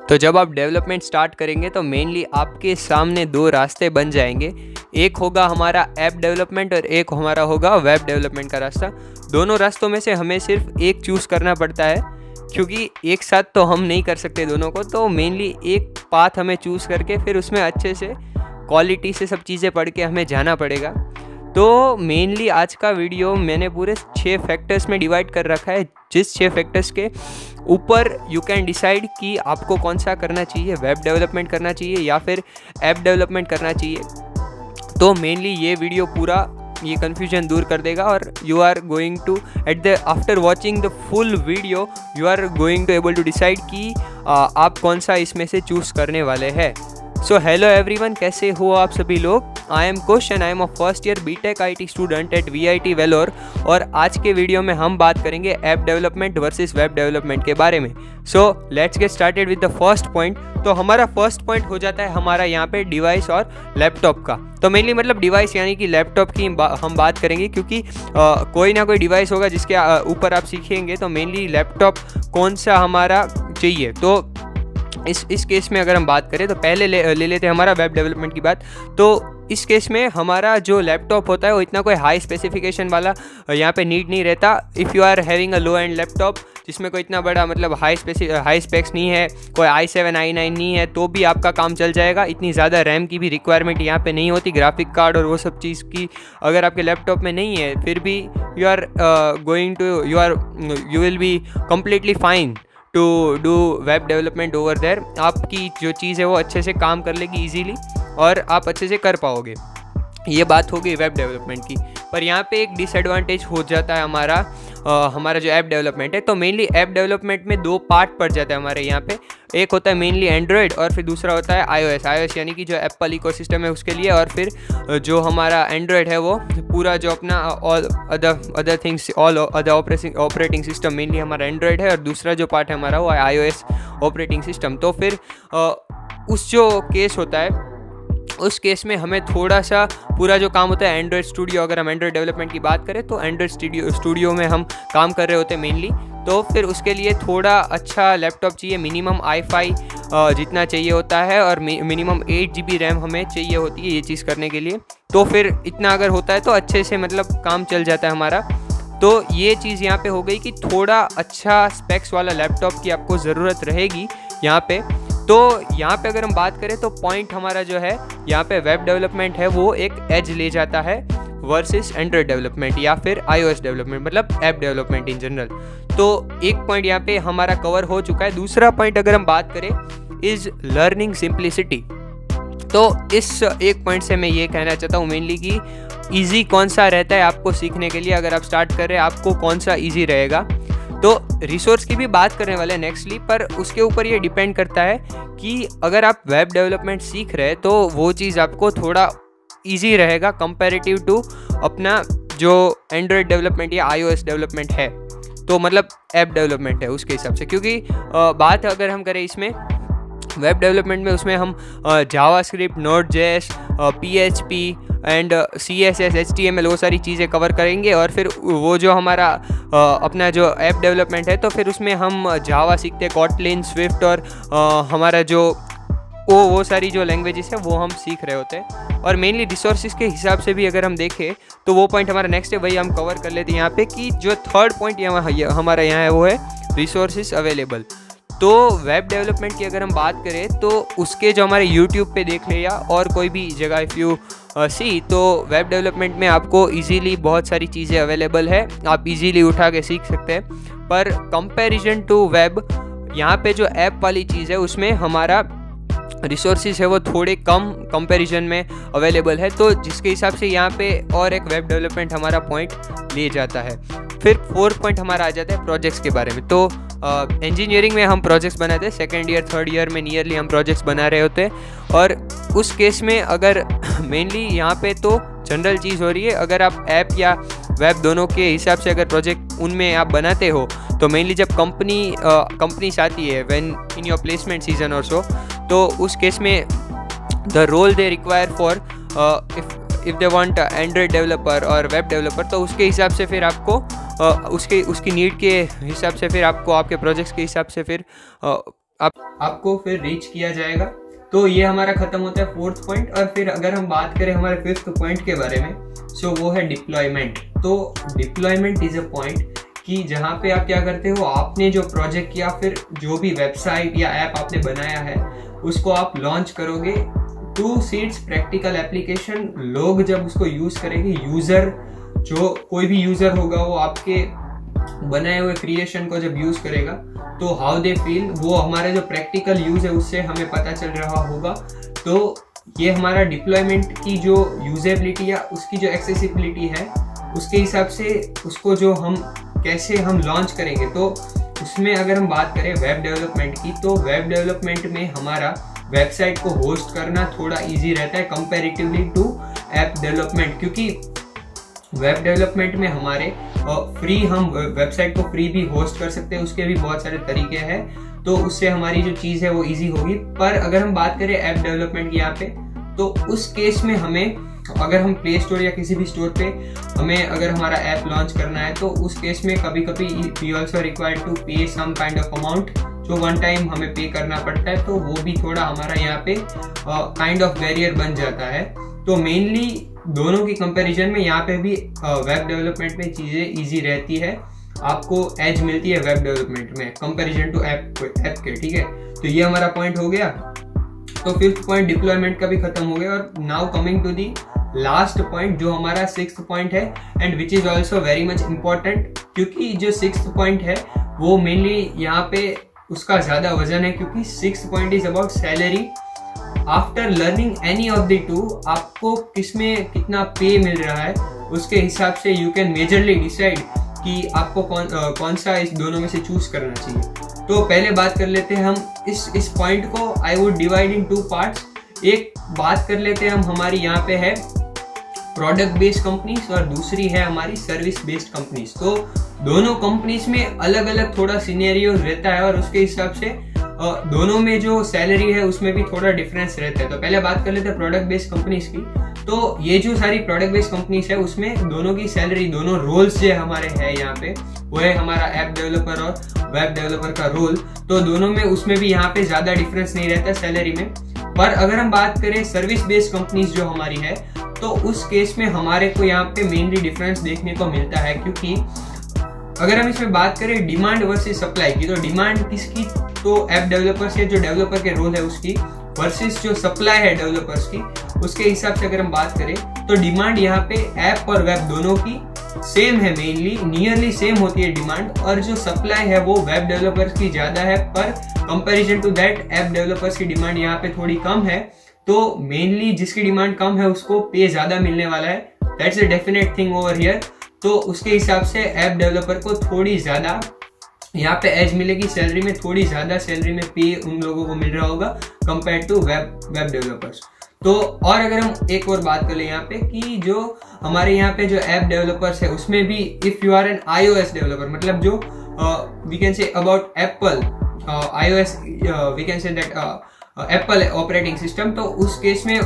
तो जब आप डेवलपमेंट स्टार्ट करेंगे तो मेनली आपके सामने दो रास्ते बन जाएंगे। एक होगा हमारा ऐप डेवलपमेंट और एक हमारा होगा वेब डेवलपमेंट का रास्ता। दोनों रास्तों में से हमें सिर्फ एक चूज़ करना पड़ता है, क्योंकि एक साथ तो हम नहीं कर सकते दोनों को। तो मेनली एक पाथ हमें चूज़ करके फिर उसमें अच्छे से क्वालिटी से सब चीज़ें पढ़ के हमें जाना पड़ेगा। तो मेनली आज का वीडियो मैंने पूरे 6 फैक्टर्स में डिवाइड कर रखा है, जिस 6 फैक्टर्स के ऊपर यू कैन डिसाइड कि आपको कौन सा करना चाहिए, वेब डेवलपमेंट करना चाहिए या फिर ऐप डेवलपमेंट करना चाहिए। तो मेनली ये वीडियो पूरा ये कन्फ्यूजन दूर कर देगा और you are going to after watching the full video you are going to able to decide कि आप कौन सा इसमें से चूज़ करने वाले हैं। सो हेलो एवरीवन, कैसे हो आप सभी लोग। I am Kush and I am a first year BTech IT student at VIT Vellore. और आज के वीडियो में हम बात करेंगे app development versus web development के बारे में। So let's get started with the first point. तो हमारा फर्स्ट पॉइंट हो जाता है हमारा यहाँ पे डिवाइस और लैपटॉप का। तो मेनली मतलब डिवाइस यानी कि लैपटॉप की हम बात करेंगे, क्योंकि कोई ना कोई डिवाइस होगा जिसके ऊपर आप सीखेंगे। तो मेनली लैपटॉप कौन सा हमारा चाहिए। तो इस केस में अगर हम बात करें तो पहले ले लेते हैं हमारा वेब डेवलपमेंट की बात। तो इस केस में हमारा जो लैपटॉप होता है वो इतना कोई हाई स्पेसिफिकेशन वाला यहाँ पे नीड नहीं रहता। If you are having a low end laptop जिसमें कोई इतना बड़ा मतलब हाई स्पेक्स नहीं है, कोई i7 i9 नहीं है, तो भी आपका काम चल जाएगा। इतनी ज़्यादा रैम की भी रिक्वायरमेंट यहाँ पे नहीं होती, ग्राफिक कार्ड और वो सब चीज़ की अगर आपके लैपटॉप में नहीं है, फिर भी you will be completely fine to do web development over there. आपकी जो चीज़ है वो अच्छे से काम कर लेगी ईजीली और आप अच्छे से कर पाओगे। ये बात हो गई वेब डेवलपमेंट की। पर यहाँ पे एक डिसएडवांटेज हो जाता है हमारा जो ऐप डेवलपमेंट है। तो मेनली ऐप डेवलपमेंट में 2 पार्ट पड़ जाता है हमारे यहाँ पे। एक होता है मेनली एंड्रॉयड और फिर दूसरा होता है iOS यानी कि जो एप्पल इकोसिस्टम है उसके लिए। और फिर जो हमारा एंड्रॉयड है वो पूरा जो अपना all other operating system mainly हमारा एंड्रॉयड है, और दूसरा जो पार्ट है हमारा वो iOS ऑपरेटिंग सिस्टम। तो फिर उस जो केस होता है उस केस में हमें थोड़ा सा पूरा जो काम होता है एंड्रॉयड स्टूडियो, अगर हम एंड्रॉयड डेवलपमेंट की बात करें तो एंड्रॉयड स्टूडियो में हम काम कर रहे होते हैं मेनली। तो फिर उसके लिए थोड़ा अच्छा लैपटॉप चाहिए, मिनिमम i5 जितना चाहिए होता है, और मिनिमम 8 GB रैम हमें चाहिए होती है ये चीज़ करने के लिए। तो फिर इतना अगर होता है तो अच्छे से मतलब काम चल जाता है हमारा। तो ये चीज़ यहाँ पे हो गई कि थोड़ा अच्छा स्पेक्स वाला लैपटॉप की आपको ज़रूरत रहेगी यहाँ पे। तो यहाँ पे अगर हम बात करें तो पॉइंट हमारा जो है यहाँ पे वेब डेवलपमेंट है वो एक एज ले जाता है वर्सेस एंड्रॉयड डेवलपमेंट या फिर iOS डेवलपमेंट, मतलब ऐप डेवलपमेंट इन जनरल। तो एक पॉइंट यहाँ पे हमारा कवर हो चुका है। दूसरा पॉइंट अगर हम बात करें इज़ लर्निंग सिंप्लिसिटी। तो इस एक पॉइंट से मैं ये कहना चाहता हूँ मेनली कि ईजी कौन सा रहता है आपको सीखने के लिए। अगर आप स्टार्ट कर रहे हैं आपको कौन सा ईजी रहेगा। तो रिसोर्स की भी बात करने वाले हैं नेक्स्टली, पर उसके ऊपर ये डिपेंड करता है कि अगर आप वेब डेवलपमेंट सीख रहे हैं तो वो चीज़ आपको थोड़ा इजी रहेगा कंपैरेटिव टू अपना जो एंड्रॉयड डेवलपमेंट या iOS डेवलपमेंट है, तो मतलब ऐप डेवलपमेंट है उसके हिसाब से। क्योंकि बात अगर हम करें इसमें वेब डेवलपमेंट में, उसमें हम JavaScript, Node.js, PHP and CSS, HTML वो सारी चीज़ें कवर करेंगे। और फिर वो जो हमारा अपना जो ऐप डेवलपमेंट है तो फिर उसमें हम जावा सीखते हैं, कॉटलिन, स्विफ्ट और हमारा जो वो सारी जो लैंग्वेजेस है वो हम सीख रहे होते हैं। और मेनली रिसोर्सेज के हिसाब से भी अगर हम देखें तो वो पॉइंट हमारा नेक्स्ट है, वही हम कवर कर लेते हैं यहाँ पे कि जो थर्ड पॉइंट हमारा यहाँ है वो है रिसोर्सेज अवेलेबल। तो वेब डेवलपमेंट की अगर हम बात करें तो उसके जो हमारे यूट्यूब पे देख ले या और कोई भी जगह इफ़ यू सी, तो वेब डेवलपमेंट में आपको इजीली बहुत सारी चीज़ें अवेलेबल है, आप इजीली उठा के सीख सकते हैं। पर कंपैरिजन टू वेब यहाँ पे जो ऐप वाली चीज़ है उसमें हमारा रिसोर्सेज है वो थोड़े कम कंपैरिजन में अवेलेबल है। तो जिसके हिसाब से यहाँ पे और एक वेब डेवलपमेंट हमारा पॉइंट ले जाता है। फिर 4th पॉइंट हमारा आ जाता है प्रोजेक्ट्स के बारे में। तो इंजीनियरिंग में हम प्रोजेक्ट्स बनाते हैं, 2nd ईयर 3rd ईयर में नियरली हम प्रोजेक्ट्स बना रहे होते हैं। और उस केस में अगर मेनली यहाँ पे तो जनरल चीज़ हो रही है, अगर आप ऐप या वेब दोनों के हिसाब से अगर प्रोजेक्ट उनमें आप बनाते हो तो मेनली जब कंपनीज आती है when in your placement season और सो, तो उस केस में the role they require for if they want Android developer और वेब डेवलपर, तो उसके हिसाब से फिर आपको उसकी नीड के हिसाब से फिर आपको आपके प्रोजेक्ट्स के हिसाब से फिर आपको फिर रीच किया जाएगा। तो ये हमारा खत्म होता है 4th पॉइंट। और फिर अगर हम बात करें हमारे 5th पॉइंट के बारे में, सो वो है डिप्लॉयमेंट। तो डिप्लॉयमेंट इज अ पॉइंट कि जहाँ पे आप क्या करते हो, आपने जो प्रोजेक्ट या फिर जो भी वेबसाइट या ऐप आपने बनाया है उसको आप लॉन्च करोगे टू सीड्स प्रैक्टिकल एप्लीकेशन। लोग जब उसको यूज करेंगे, यूजर जो कोई भी यूजर होगा वो आपके बनाए हुए क्रिएशन को जब यूज करेगा तो हाउ दे फील, वो हमारा जो प्रैक्टिकल यूज है उससे हमें पता चल रहा होगा। तो ये हमारा डिप्लॉयमेंट की जो यूजेबिलिटी या उसकी जो एक्सेसिबिलिटी है उसके हिसाब से उसको जो हम कैसे हम लॉन्च करेंगे। तो उसमें अगर हम बात करें वेब डेवलपमेंट की, तो वेब डेवलपमेंट में हमारा वेबसाइट को होस्ट करना थोड़ा इजी रहता है कंपैरेटिवली टू ऐप डेवलपमेंट, क्योंकि वेब डेवलपमेंट में हमारे फ्री हम वेबसाइट को फ्री भी होस्ट कर सकते हैं, उसके भी बहुत सारे तरीके हैं। तो उससे हमारी जो चीज़ है वो इजी होगी। पर अगर हम बात करें ऐप डेवलपमेंट की यहाँ पे, तो उस केस में हमें अगर हम प्ले स्टोर या किसी भी स्टोर पे हमें अगर हमारा ऐप लॉन्च करना है तो उस केस में कभी कभी वी ऑल्सो रिक्वायर्ड टू पे सम काइंड ऑफ अमाउंट जो वन टाइम हमें पे करना पड़ता है। तो वो भी थोड़ा हमारा यहाँ पे काइंड ऑफ बैरियर बन जाता है। तो मेनली दोनों की कंपैरिजन में यहाँ पे भी वेब डेवलपमेंट में चीज़ें इजी रहती है, आपको एज मिलती है वेब डेवलपमेंट में कंपैरिजन टू ऐप के। ठीक है, तो ये हमारा पॉइंट हो गया। तो 5th पॉइंट डिप्लॉयमेंट का भी खत्म हो गया। और now coming to the last point जो हमारा 6th पॉइंट है and which is also very much important, क्योंकि जो 6th पॉइंट है वो मेनली यहाँ पे उसका ज्यादा वजन है, क्योंकि 6th point is about salary. After learning any of the two, आपको किसमें कितना पे मिल रहा है उसके हिसाब से यू कैन मेजरली डिसाइड कि आपको कौन सा इस दोनों में से चूज करना चाहिए। तो पहले बात कर लेते हैं हम इस पॉइंट को I would divide in 2 parts. एक बात कर लेते हैं हम हमारी यहाँ पे है प्रोडक्ट बेस्ड कंपनीज और दूसरी है हमारी सर्विस बेस्ड कंपनीज। तो दोनों कंपनीज में अलग अलग थोड़ा सिनेरियो रहता है और उसके हिसाब से दोनों में जो सैलरी है उसमें भी थोड़ा डिफरेंस रहता है। तो पहले बात कर लेते हैं प्रोडक्ट बेस्ड कंपनीज की। तो ये जो सारी प्रोडक्ट बेस्ड कंपनीज है उसमें दोनों की सैलरी, दोनों रोल्स जो हमारे हैं यहाँ पे, वो है हमारा ऐप डेवलपर और वेब डेवलपर का रोल। तो दोनों में उसमें भी यहाँ पे ज्यादा डिफरेंस नहीं रहता सैलरी में। पर अगर हम बात करें सर्विस बेस्ड कंपनीज जो हमारी है, तो उस केस में हमारे को यहाँ पे मेनली डिफरेंस देखने को मिलता है, क्योंकि अगर हम इसमें बात करें डिमांड वर्सेस सप्लाई की, तो डिमांड किसकी, तो ऐप डेवलपर्स के जो डेवलपर के रोल है उसकी, वर्सेस जो सप्लाई है डेवलपर्स की, उसके हिसाब से अगर हम बात करें तो डिमांड यहाँ पे ऐप और वेब दोनों की सेम है, मेनली नियरली सेम होती है डिमांड, और जो सप्लाई है वो वेब डेवलपर्स की ज्यादा है। पर comparison to that app developers की डिमांड यहाँ पे थोड़ी कम है। तो मेनली जिसकी डिमांड कम है उसको पे ज्यादा मिलने वाला है, that's a definite thing over here. तो उसके हिसाब से ऐप डेवलपर को थोड़ी ज्यादा यहाँ पे एज मिलेगी, सैलरी में थोड़ी ज्यादा सैलरी में पे उन लोगों को मिल रहा होगा कंपेयर टू वेब डेवलपर्स। तो और अगर हम एक और बात कर ले यहाँ पे कि जो हमारे यहाँ पे जो ऐप डेवलपर्स है उसमें भी if you are an iOS developer, मतलब जो we can say about Apple iOS we can say that Apple operating system, तो उस केस में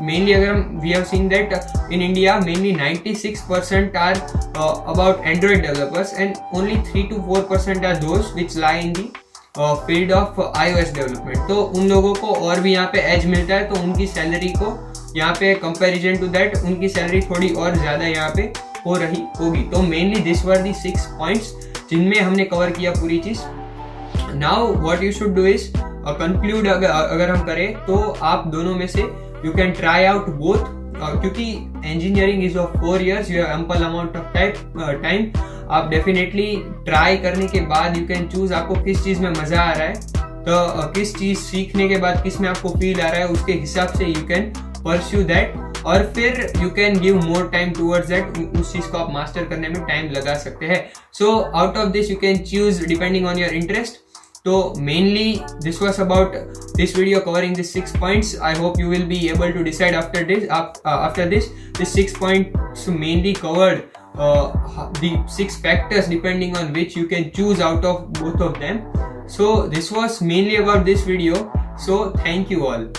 मेनली अगर हम we have seen that in India mainly 96% are about Android developers and only 3 to 4% are those which lie in the field of iOS development. तो उन लोगों को और भी यहाँ पे एज मिलता है, तो उनकी सैलरी को यहाँ पे कंपैरिजन टू दैट उनकी सैलरी थोड़ी और ज्यादा यहाँ पे हो रही होगी। तो mainly this were the 6 points जिनमें हमने कवर किया पूरी चीज। Now what you should do is conclude, अगर हम करें तो आप दोनों में से you can try out both, क्योंकि engineering is of 4 years, you have ample amount of time. आप डेफिनेटली ट्राई करने के बाद यू कैन चूज आपको किस चीज में मजा आ रहा है, तो किस चीज सीखने के बाद किस में आपको फील आ रहा है उसके हिसाब से यू कैन परस्यू दैट, और फिर you can give more time towards that, उस चीज को आप मास्टर करने में टाइम लगा सकते हैं। So out of this you can choose depending on your interest. So mainly this was about this video covering the 6 points. I hope you will be able to decide after this. After this 6 points mainly covered the 6 factors depending on which you can choose out of both of them. So this was mainly about this video. So thank you all.